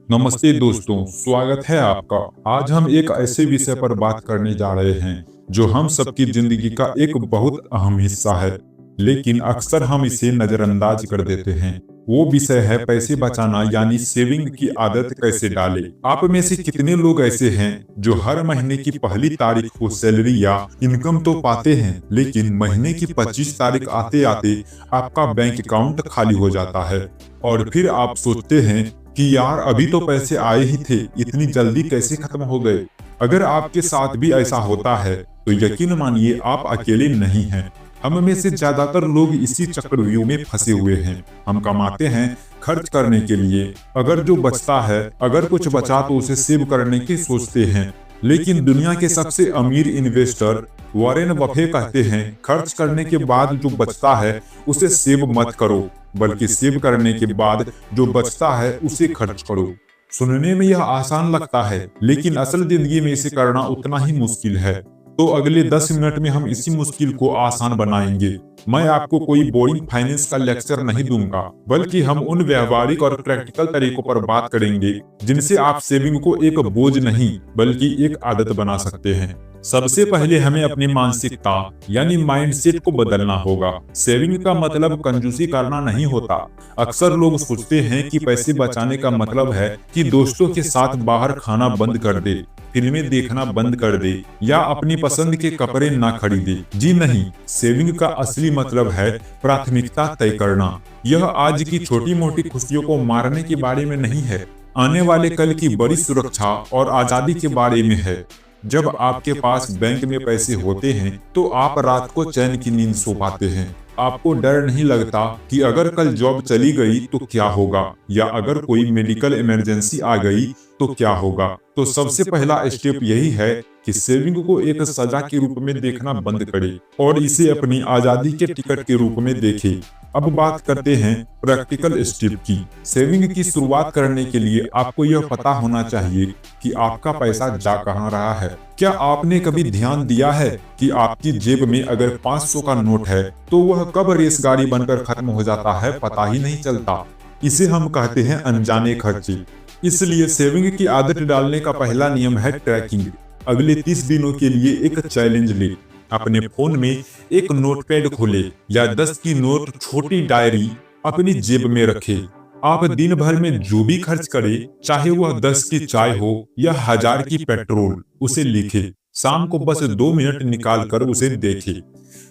नमस्ते दोस्तों, स्वागत है आपका। आज हम एक ऐसे विषय पर बात करने जा रहे हैं जो हम सबकी जिंदगी का एक बहुत अहम हिस्सा है, लेकिन अक्सर हम इसे नजरअंदाज कर देते हैं। वो विषय है पैसे बचाना यानी सेविंग की आदत कैसे डालें। आप में से कितने लोग ऐसे हैं जो हर महीने की पहली तारीख को सैलरी या इनकम तो पाते हैं, लेकिन महीने की 25 तारीख आते आते आपका बैंक अकाउंट खाली हो जाता है और फिर आप सोचते हैं कि यार अभी तो पैसे आए ही थे, इतनी जल्दी कैसे खत्म हो गए। अगर आपके साथ भी ऐसा होता है तो यकीन मानिए आप अकेले नहीं हैं। हम में से ज्यादातर लोग इसी चक्रव्यूह में फंसे हुए हैं। हम कमाते हैं खर्च करने के लिए, अगर जो बचता है, अगर कुछ बचा तो उसे सेव करने की सोचते हैं। लेकिन दुनिया के सबसे अमीर इन्वेस्टर वॉरेन बफे कहते हैं, खर्च करने के बाद जो बचता है उसे सेव मत करो, बल्कि सेव करने के बाद जो बचता है उसे खर्च करो। सुनने में यह आसान लगता है, लेकिन असल जिंदगी में इसे करना उतना ही मुश्किल है। तो अगले 10 मिनट में हम इसी मुश्किल को आसान बनाएंगे। मैं आपको कोई बोरिंग फाइनेंस का लेक्चर नहीं दूंगा, बल्कि हम उन व्यवहारिक और प्रैक्टिकल तरीकों पर बात करेंगे जिनसे आप सेविंग को एक बोझ नहीं बल्कि एक आदत बना सकते हैं। सबसे पहले हमें अपनी मानसिकता यानी माइंडसेट को बदलना होगा। सेविंग का मतलब कंजूसी करना नहीं होता। अक्सर लोग सोचते हैं कि पैसे बचाने का मतलब है कि दोस्तों के साथ बाहर खाना बंद कर दे, फिल्में देखना बंद कर दे या अपनी पसंद के कपड़े ना खरीदे। जी नहीं, सेविंग का असली मतलब है प्राथमिकता तय करना। यह आज की छोटी मोटी खुशियों को मारने के बारे में नहीं है, आने वाले कल की बड़ी सुरक्षा और आजादी के बारे में है। जब आपके पास बैंक में पैसे होते हैं तो आप रात को चैन की नींद सो पाते हैं। आपको डर नहीं लगता कि अगर कल जॉब चली गई तो क्या होगा, या अगर कोई मेडिकल इमरजेंसी आ गई तो क्या होगा। तो सबसे पहला स्टेप यही है कि सेविंग को एक सजा के रूप में देखना बंद करें और इसे अपनी आजादी के टिकट के रूप में देखें। अब बात करते हैं प्रैक्टिकल स्टेप की। सेविंग की शुरुआत करने के लिए आपको यह पता होना चाहिए कि आपका पैसा जा कहाँ रहा है। क्या आपने कभी ध्यान दिया है कि आपकी जेब में अगर 500 का नोट है तो वह कब रेसगाड़ी बनकर खत्म हो जाता है पता ही नहीं चलता। इसे हम कहते हैं अनजाने खर्चे। इसलिए सेविंग की आदत डालने का पहला नियम है ट्रैकिंग। अगले 30 दिनों के लिए एक चैलेंज ले। अपने फोन में एक नोटपैड खोले या 10 की नोट छोटी डायरी अपनी जेब में रखे। आप दिन भर में जो भी खर्च करें, चाहे वह 10 की चाय हो या 1000 की पेट्रोल, उसे लिखे। शाम को बस 2 मिनट निकाल कर उसे देखे।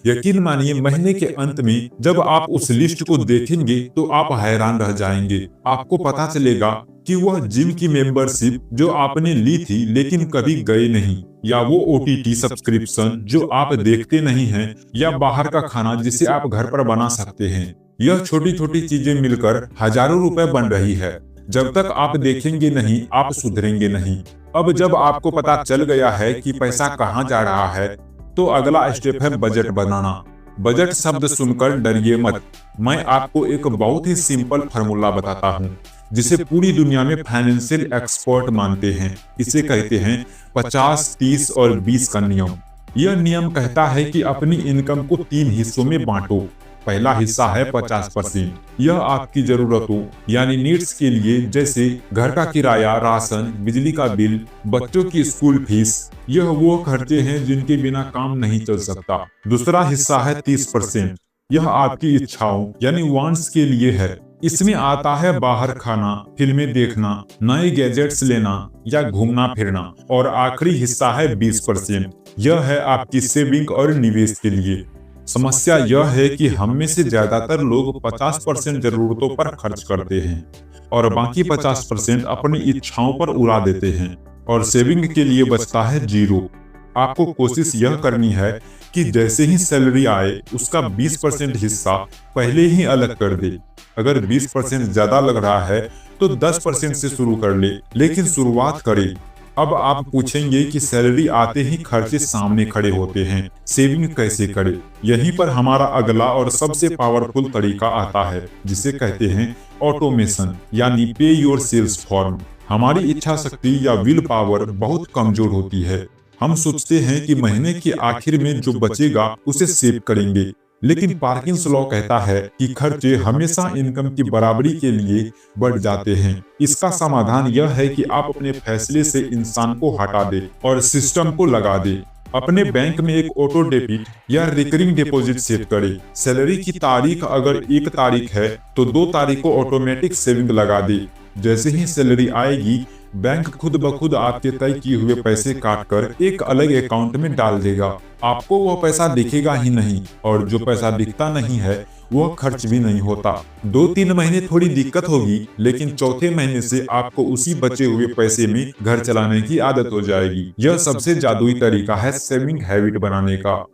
यकीन मानिए महीने के अंत में जब आप उस लिस्ट को देखेंगे तो आप हैरान रह जाएंगे। आपको पता चलेगा कि वह जिम की मेंबरशिप जो आपने ली थी लेकिन कभी गए नहीं, या वो OTT सब्सक्रिप्शन जो आप देखते नहीं हैं, या बाहर का खाना जिसे आप घर पर बना सकते हैं। यह छोटी छोटी चीजें मिलकर हजारों रुपए बन रही है। जब तक आप देखेंगे नहीं, आप सुधरेंगे नहीं। अब जब आपको पता चल गया है कि पैसा कहाँ जा रहा है, तो अगला स्टेप है बजट बनाना। बजट शब्द सुनकर डरिए मत। मैं आपको एक बहुत ही सिंपल फार्मूला बताता हूँ जिसे पूरी दुनिया में फाइनेंशियल एक्सपर्ट मानते हैं। इसे कहते हैं 50, 30 और 20 का नियम। यह नियम कहता है कि अपनी इनकम को 3 हिस्सों में बांटो। पहला हिस्सा है 50%। यह आपकी जरूरतों यानी नीड्स के लिए, जैसे घर का किराया, राशन, बिजली का बिल, बच्चों की स्कूल फीस। यह वो खर्चे हैं जिनके बिना काम नहीं चल सकता। दूसरा हिस्सा है 30%। यह आपकी इच्छाओं यानी वांट्स के लिए है। इसमें आता है बाहर खाना, फिल्में देखना, नए गैजेट्स लेना या घूमना फिरना। और आखिरी हिस्सा है 20%। यह है आपकी सेविंग और निवेश के लिए। समस्या यह है कि हम में से ज्यादातर लोग 50% जरूरतों पर खर्च करते हैं और बाकी 50% अपनी इच्छाओं पर उड़ा देते हैं, और सेविंग के लिए बचता है 0। आपको कोशिश यह करनी है कि जैसे ही सैलरी आए उसका 20% हिस्सा पहले ही अलग कर दे। अगर 20% ज्यादा लग रहा है तो 10% से शुरू कर ले, लेकिन शुरुआत करे। अब आप पूछेंगे कि सैलरी आते ही खर्चे सामने खड़े होते हैं, सेविंग कैसे करें? यहीं पर हमारा अगला और सबसे पावरफुल तरीका आता है जिसे कहते हैं ऑटोमेशन यानी पे योर सेल्स फॉर्म। हमारी इच्छा शक्ति या विल पावर बहुत कमजोर होती है। हम सोचते हैं कि महीने के आखिर में जो बचेगा उसे सेव करेंगे, लेकिन पार्किंस लॉ कहता है कि खर्चे हमेशा इनकम की बराबरी के लिए बढ़ जाते हैं। इसका समाधान यह है कि आप अपने फैसले से इंसान को हटा दें और सिस्टम को लगा दें। अपने बैंक में एक ऑटो डेबिट या रिकरिंग डिपॉजिट सेट करें। सैलरी की तारीख अगर 1 तारीख है तो 2 तारीख को ऑटोमेटिक सेविंग लगा दे। जैसे ही सैलरी आएगी, बैंक खुद ब खुद आपके तय किए हुए पैसे काटकर एक अलग अकाउंट में डाल देगा। आपको वह पैसा दिखेगा ही नहीं, और जो पैसा दिखता नहीं है वह खर्च भी नहीं होता। 2-3 महीने थोड़ी दिक्कत होगी, लेकिन चौथे महीने से आपको उसी बचे हुए पैसे में घर चलाने की आदत हो जाएगी। यह सबसे जादुई तरीका है सेविंग हैबिट बनाने का।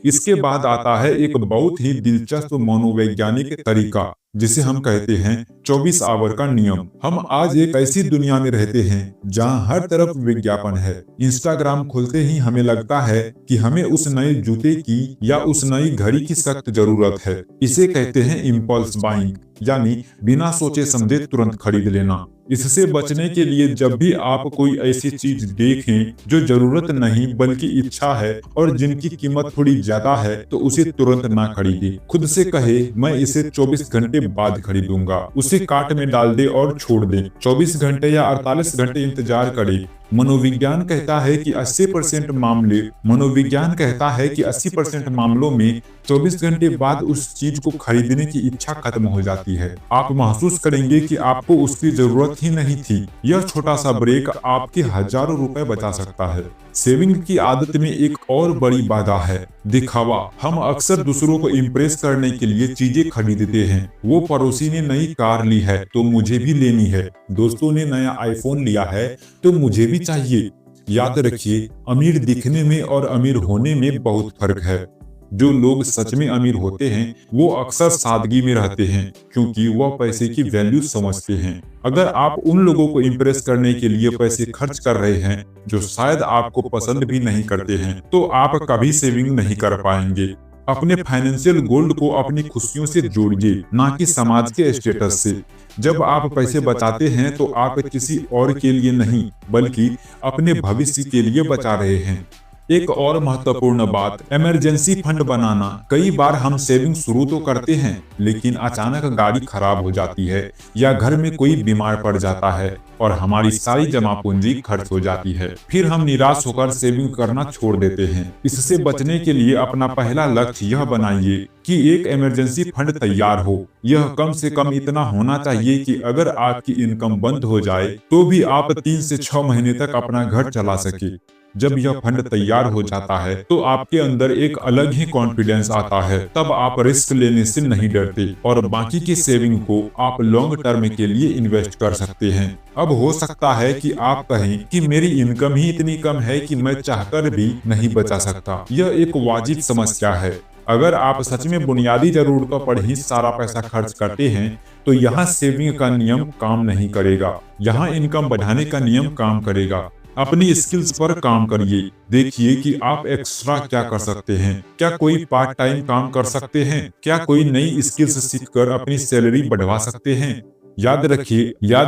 इसके बाद आता है एक बहुत ही दिलचस्प मनोवैज्ञानिक तरीका, जिसे हम कहते हैं 24 आवर का नियम। हम आज एक ऐसी दुनिया में रहते हैं जहां हर तरफ विज्ञापन है। इंस्टाग्राम खोलते ही हमें लगता है कि हमें उस नए जूते की या उस नई घड़ी की सख्त जरूरत है। इसे कहते हैं इम्पल्स बाइंग, यानी बिना सोचे समझे तुरंत खरीद लेना। इससे बचने के लिए जब भी आप कोई ऐसी चीज देखें जो जरूरत नहीं बल्कि इच्छा है और जिनकी कीमत थोड़ी ज्यादा है, तो उसे तुरंत ना खरीदें। खुद से कहे, मैं इसे 24 घंटे बाद खरीदूंगा। उसे कार्ट में डाल दे और छोड़ दे। 24 घंटे या 48 घंटे इंतजार करे। मनोविज्ञान कहता है कि 80% मामलों में 24 घंटे बाद उस चीज को खरीदने की इच्छा खत्म हो जाती है। आप महसूस करेंगे कि आपको उसकी जरूरत ही नहीं थी। यह छोटा सा ब्रेक आपके हजारों रुपए बचा सकता है। सेविंग की आदत में एक और बड़ी बाधा है दिखावा। हम अक्सर दूसरों को इम्प्रेस करने के लिए चीजें खरीदते हैं। वो पड़ोसी ने नई कार ली है तो मुझे भी लेनी है। दोस्तों ने नया आईफोन लिया है तो मुझे भी चाहिए। याद रखिए, अमीर दिखने में और अमीर होने में बहुत फर्क है। जो लोग सच में अमीर होते हैं वो अक्सर सादगी में रहते हैं, क्योंकि वह पैसे की वैल्यू समझते हैं। अगर आप उन लोगों को इम्प्रेस करने के लिए पैसे खर्च कर रहे हैं जो शायद आपको पसंद भी नहीं करते हैं, तो आप कभी सेविंग नहीं कर पाएंगे। अपने फाइनेंशियल गोल्ड को अपनी खुशियों से जोड़िए, ना कि समाज के स्टेटस से। जब आप पैसे बचाते हैं तो आप किसी और के लिए नहीं बल्कि अपने भविष्य के लिए बचा रहे हैं। एक और महत्वपूर्ण बात, इमरजेंसी फंड बनाना। कई बार हम सेविंग शुरू तो करते हैं, लेकिन अचानक गाड़ी खराब हो जाती है या घर में कोई बीमार पड़ जाता है और हमारी सारी जमा पूंजी खर्च हो जाती है। फिर हम निराश होकर सेविंग करना छोड़ देते हैं। इससे बचने के लिए अपना पहला लक्ष्य यह बनाइए कि एक इमरजेंसी फंड तैयार हो। यह कम से कम इतना होना चाहिए कि अगर आपकी इनकम बंद हो जाए तो भी आप 3 से 6 महीने तक अपना घर चला सके। जब यह फंड तैयार हो जाता है तो आपके अंदर एक अलग ही कॉन्फिडेंस आता है। तब आप रिस्क लेने से नहीं डरते और बाकी की सेविंग को आप लॉन्ग टर्म के लिए इन्वेस्ट कर सकते हैं। अब हो सकता है कि आप कहें कि मेरी इनकम ही इतनी कम है कि मैं चाहकर भी नहीं बचा सकता। यह एक वाजिब समस्या है। अगर आप सच में बुनियादी जरूरतों पर ही सारा पैसा खर्च करते हैं तो यहाँ सेविंग का नियम काम नहीं करेगा। यहाँ इनकम बढ़ाने का नियम काम करेगा। अपनी स्किल्स पर काम करिए। देखिए कि आप एक्स्ट्रा क्या कर सकते हैं। क्या कोई पार्ट टाइम काम कर सकते हैं? क्या कोई नई स्किल्स सीखकर अपनी सैलरी बढ़वा सकते हैं? याद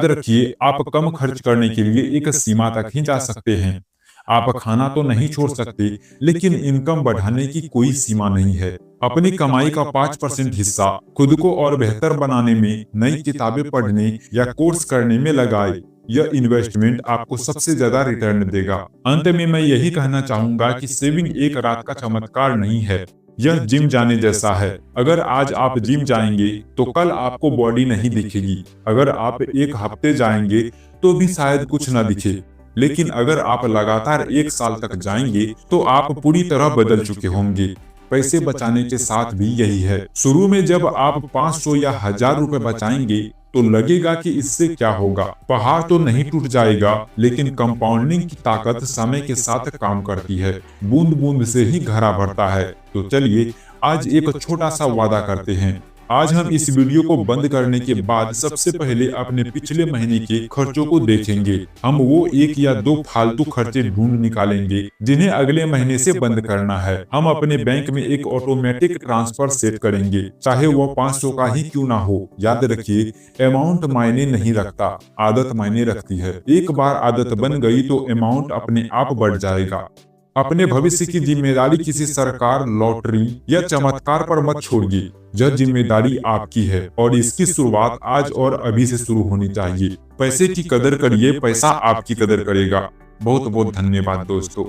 रखिए, आप कम खर्च करने के लिए एक सीमा तक ही जा सकते हैं। आप खाना तो नहीं छोड़ सकते, लेकिन इनकम बढ़ाने की कोई सीमा नहीं है। अपनी कमाई का 5% हिस्सा खुद को और बेहतर बनाने में, नई किताबें पढ़ने या कोर्स करने में लगाए। यह इन्वेस्टमेंट आपको सबसे ज्यादा रिटर्न देगा। अंत में मैं यही कहना चाहूंगा कि सेविंग एक रात का चमत्कार नहीं है, यह जिम जाने जैसा है। अगर आज आप जिम जाएंगे तो कल आपको बॉडी नहीं दिखेगी। अगर आप एक हफ्ते जाएंगे तो भी शायद कुछ न दिखे, लेकिन अगर आप लगातार 1 साल तक जाएंगे तो आप पूरी तरह बदल चुके होंगे। पैसे बचाने के साथ भी यही है। शुरू में जब आप 500 या 1000 रुपए बचाएंगे तो लगेगा कि इससे क्या होगा, पहाड़ तो नहीं टूट जाएगा, लेकिन कंपाउंडिंग की ताकत समय के साथ काम करती है। बूंद बूंद से ही घड़ा भरता है। तो चलिए आज एक छोटा सा वादा करते हैं। आज हम इस वीडियो को बंद करने के बाद सबसे पहले अपने पिछले महीने के खर्चों को देखेंगे। हम वो 1 या 2 फालतू खर्चे ढूंढ निकालेंगे जिन्हें अगले महीने से बंद करना है। हम अपने बैंक में एक ऑटोमेटिक ट्रांसफर सेट करेंगे, चाहे वो 500 का ही क्यों ना हो। याद रखिए, अमाउंट मायने नहीं रखता, आदत मायने रखती है। एक बार आदत बन गई तो अमाउंट अपने आप बढ़ जाएगा। अपने भविष्य की जिम्मेदारी किसी सरकार, लॉटरी या चमत्कार पर मत छोड़िए। यह जिम्मेदारी आपकी है और इसकी शुरुआत आज और अभी से शुरू होनी चाहिए। पैसे की कदर करिए, पैसा आपकी कदर करेगा। बहुत बहुत धन्यवाद दोस्तों।